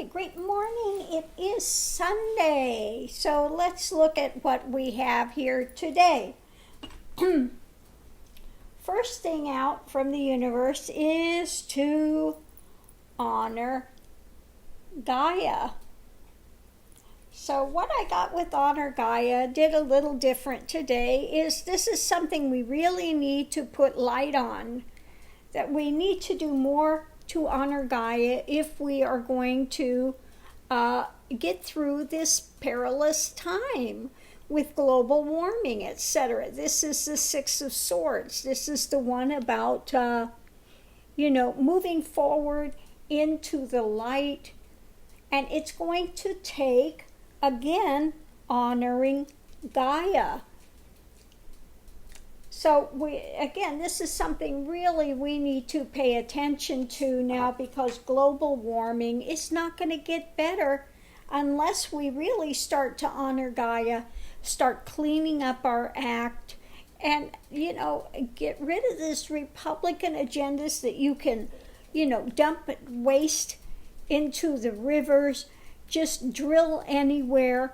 Okay, great morning. It is Sunday. So let's look at what we have here today. First thing out from the universe is to honor Gaia. So what I got with honor Gaia, did a little different today, is this is something we really need to put light on, that we need to do more to honor Gaia if we are going to get through this perilous time with global warming, etc. This is the Six of Swords. This is the one about, moving forward into the light. And it's going to take, again, honoring Gaia. So this is something really we need to pay attention to now, because global warming is not going to get better unless we really start to honor Gaia, start cleaning up our act, and, get rid of this Republican agendas that you can, dump waste into the rivers, just drill anywhere.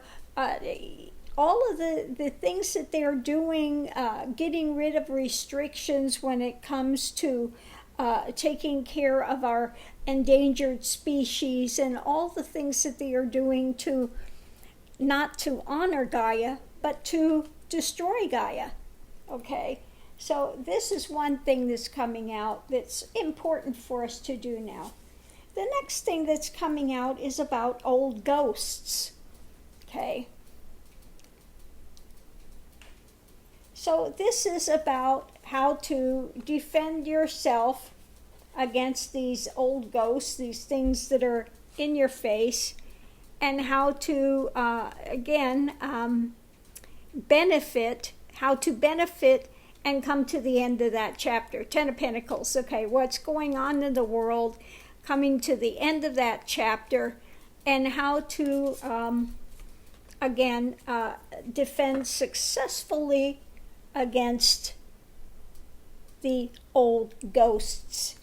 All of the things that they're doing, getting rid of restrictions when it comes to taking care of our endangered species, and all the things that they are doing to not to honor Gaia, but to destroy Gaia. Okay, so this is one thing that's coming out that's important for us to do now. The next thing that's coming out is about old ghosts. Okay. So this is about how to defend yourself against these old ghosts, these things that are in your face, and how to, benefit and come to the end of that chapter. Ten of Pentacles. Okay, what's going on in the world, coming to the end of that chapter, and how to, defend successfully against the old ghosts,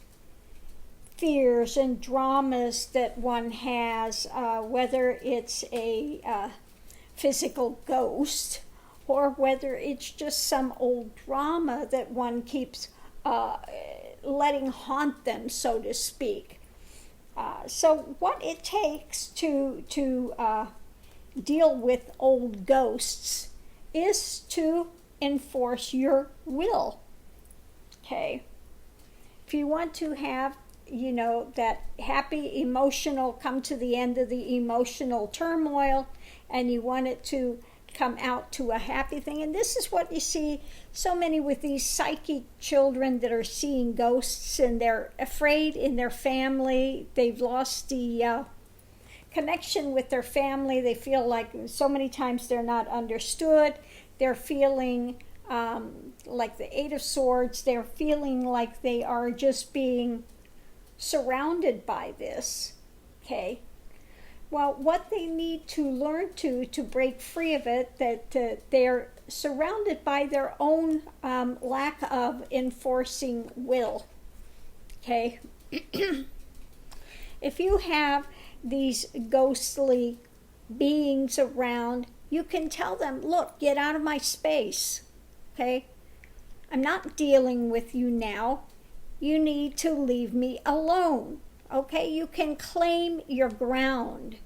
fears and dramas that one has, whether it's a physical ghost or whether it's just some old drama that one keeps letting haunt them, so to speak. So what it takes to deal with old ghosts is to enforce your will. Okay, if you want to have that happy emotional, come to the end of the emotional turmoil, and you want it to come out to a happy thing, and this is what you see so many with these psychic children that are seeing ghosts, and they're afraid in their family, they've lost the connection with their family, they feel like so many times they're not understood. They're feeling like the Eight of Swords. They're feeling like they are just being surrounded by this. Okay. Well, what they need to learn to break free of it, that they're surrounded by their own lack of enforcing will. Okay. If you have these ghostly beings around, you can tell them, look, get out of my space, okay? I'm not dealing with you now. You need to leave me alone, okay? You can claim your ground.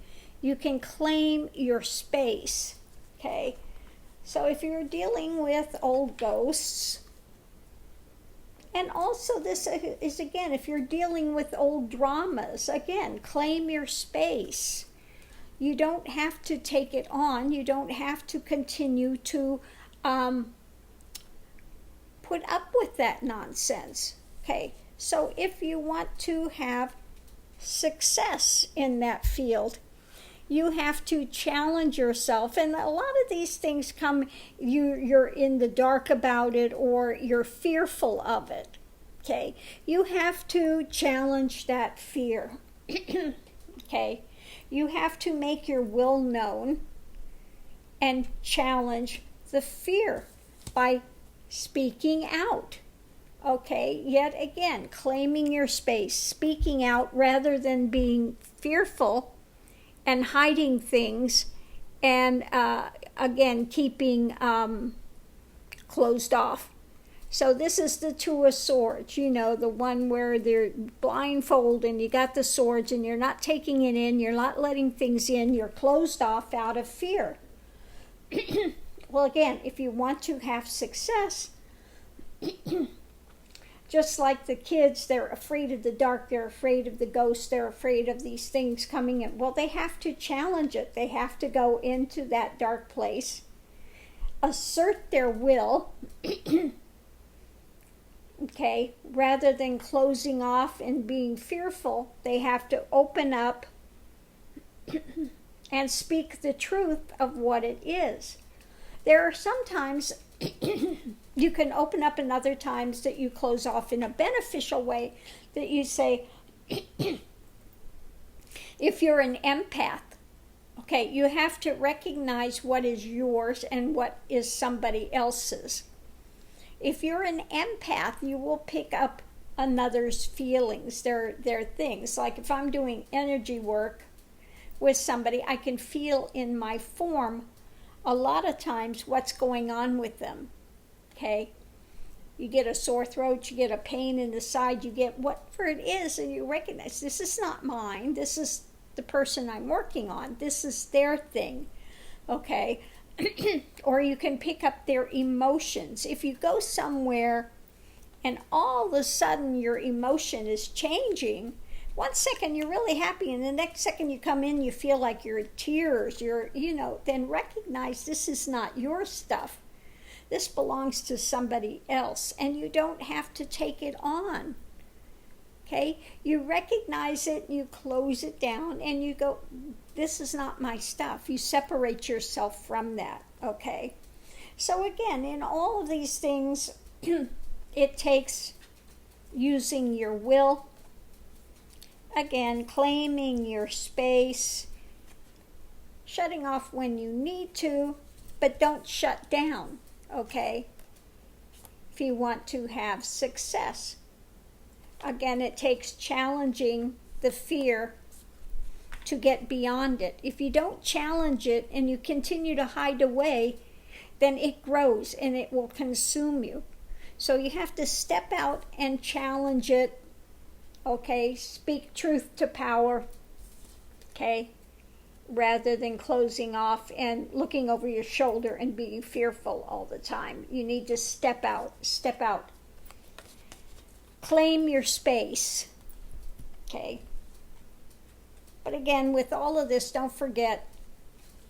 You can claim your space, okay? So if you're dealing with old ghosts, and also this is, again, if you're dealing with old dramas, again, claim your space. You don't have to take it on. You don't have to continue to put up with that nonsense. Okay, so if you want to have success in that field, you have to challenge yourself. And a lot of these things come, you're in the dark about it, or you're fearful of it. Okay, you have to challenge that fear. Okay. You have to make your will known and challenge the fear by speaking out. Okay, yet again, claiming your space, speaking out rather than being fearful and hiding things, and again, keeping closed off. So this is the Two of Swords, you know, the one where they're blindfold and you got the swords and you're not taking it in, you're not letting things in, you're closed off out of fear. Well, again, if you want to have success, just like the kids, they're afraid of the dark, they're afraid of the ghosts, they're afraid of these things coming in. Well, they have to challenge it. They have to go into that dark place, assert their will, okay, rather than closing off and being fearful. They have to open up and speak the truth of what it is. There are sometimes you can open up, and other times that you close off in a beneficial way, that you say, if you're an empath, okay, you have to recognize what is yours and what is somebody else's. If you're an empath, you will pick up another's feelings, their things. Like if I'm doing energy work with somebody, I can feel in my form a lot of times what's going on with them, okay? You get a sore throat, you get a pain in the side, you get whatever it is, and you recognize, this is not mine, this is the person I'm working on, this is their thing, okay? Or you can pick up their emotions. If you go somewhere and all of a sudden your emotion is changing, one second you're really happy and the next second you come in, you feel like you're in tears, then recognize this is not your stuff. This belongs to somebody else, and you don't have to take it on. Okay? You recognize it, you close it down, and you go, this is not my stuff. You separate yourself from that, okay? So again, in all of these things, it takes using your will, again, claiming your space, shutting off when you need to, but don't shut down, okay? If you want to have success. Again, it takes challenging the fear to get beyond it. If you don't challenge it and you continue to hide away, then it grows and it will consume you. So you have to step out and challenge it, okay? Speak truth to power, okay? Rather than closing off and looking over your shoulder and being fearful all the time. You need to step out. Claim your space, okay? But again, with all of this, don't forget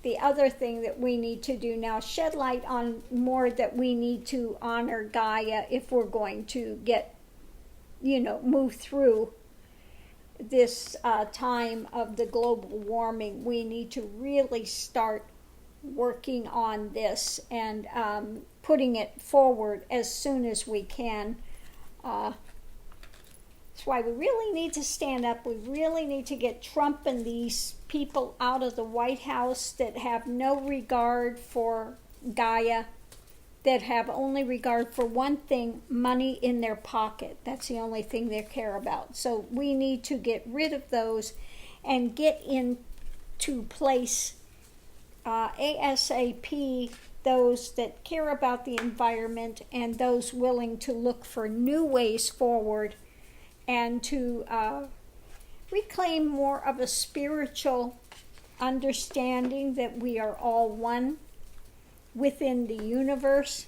the other thing that we need to do now, shed light on more that we need to honor Gaia if we're going to get, move through this time of the global warming. We need to really start working on this and putting it forward as soon as we can. That's why we really need to stand up. We really need to get Trump and these people out of the White House that have no regard for Gaia, that have only regard for one thing, money in their pocket. That's the only thing they care about. So we need to get rid of those and get into place ASAP those that care about the environment and those willing to look for new ways forward and to reclaim more of a spiritual understanding that we are all one within the universe,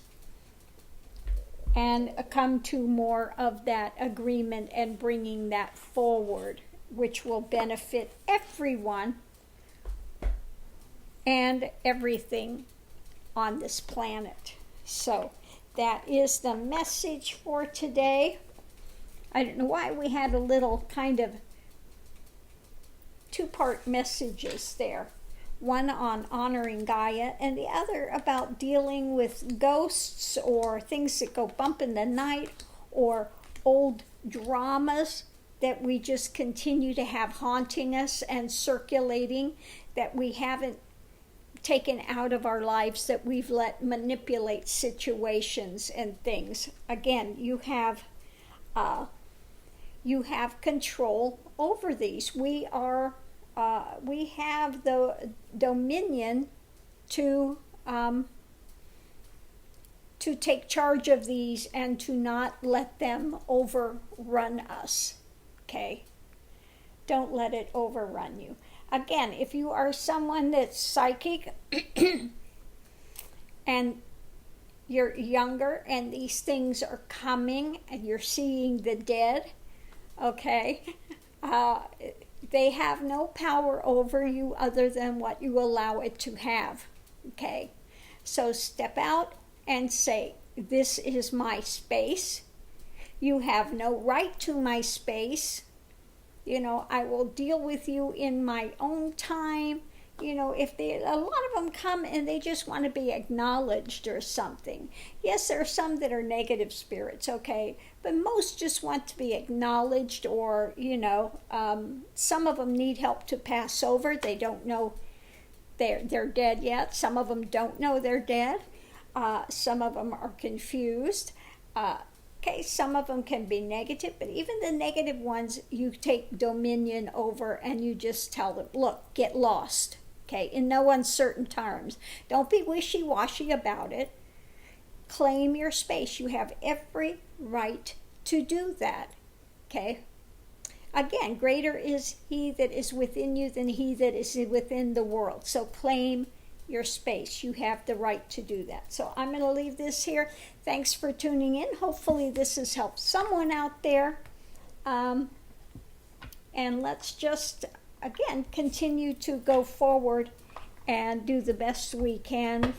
and come to more of that agreement and bringing that forward, which will benefit everyone and everything on this planet. So that is the message for today. I don't know why we had a little kind of two-part messages there. One on honoring Gaia and the other about dealing with ghosts or things that go bump in the night or old dramas that we just continue to have haunting us and circulating, that we haven't taken out of our lives, that we've let manipulate situations and things. Again, you have control over these. We are we have the dominion to take charge of these and to not let them overrun us. Okay? Don't let it overrun you. Again, if you are someone that's psychic and you're younger and these things are coming and you're seeing the dead, okay, they have no power over you other than what you allow it to have, okay? So step out and say, this is my space. You have no right to my space. You know, I will deal with you in my own time. You know, if a lot of them come and they just want to be acknowledged or something. Yes, there are some that are negative spirits, okay, but most just want to be acknowledged, or, you know, some of them need help to pass over. They don't know they're dead yet. Some of them don't know they're dead. Some of them are confused. Okay, some of them can be negative, but even the negative ones, you take dominion over and you just tell them, look, get lost, okay, in no uncertain terms. Don't be wishy-washy about it. Claim your space. You have every right to do that, okay? Again, greater is he that is within you than he that is within the world. So claim your space. You have the right to do that. So I'm going to leave this here. Thanks for tuning in. Hopefully this has helped someone out there. And let's just, again, continue to go forward and do the best we can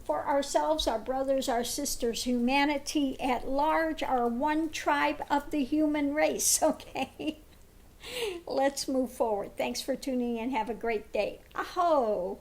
for ourselves, our brothers, our sisters, humanity at large, our one tribe of the human race, okay? Let's move forward. Thanks for tuning in. Have a great day. Aho!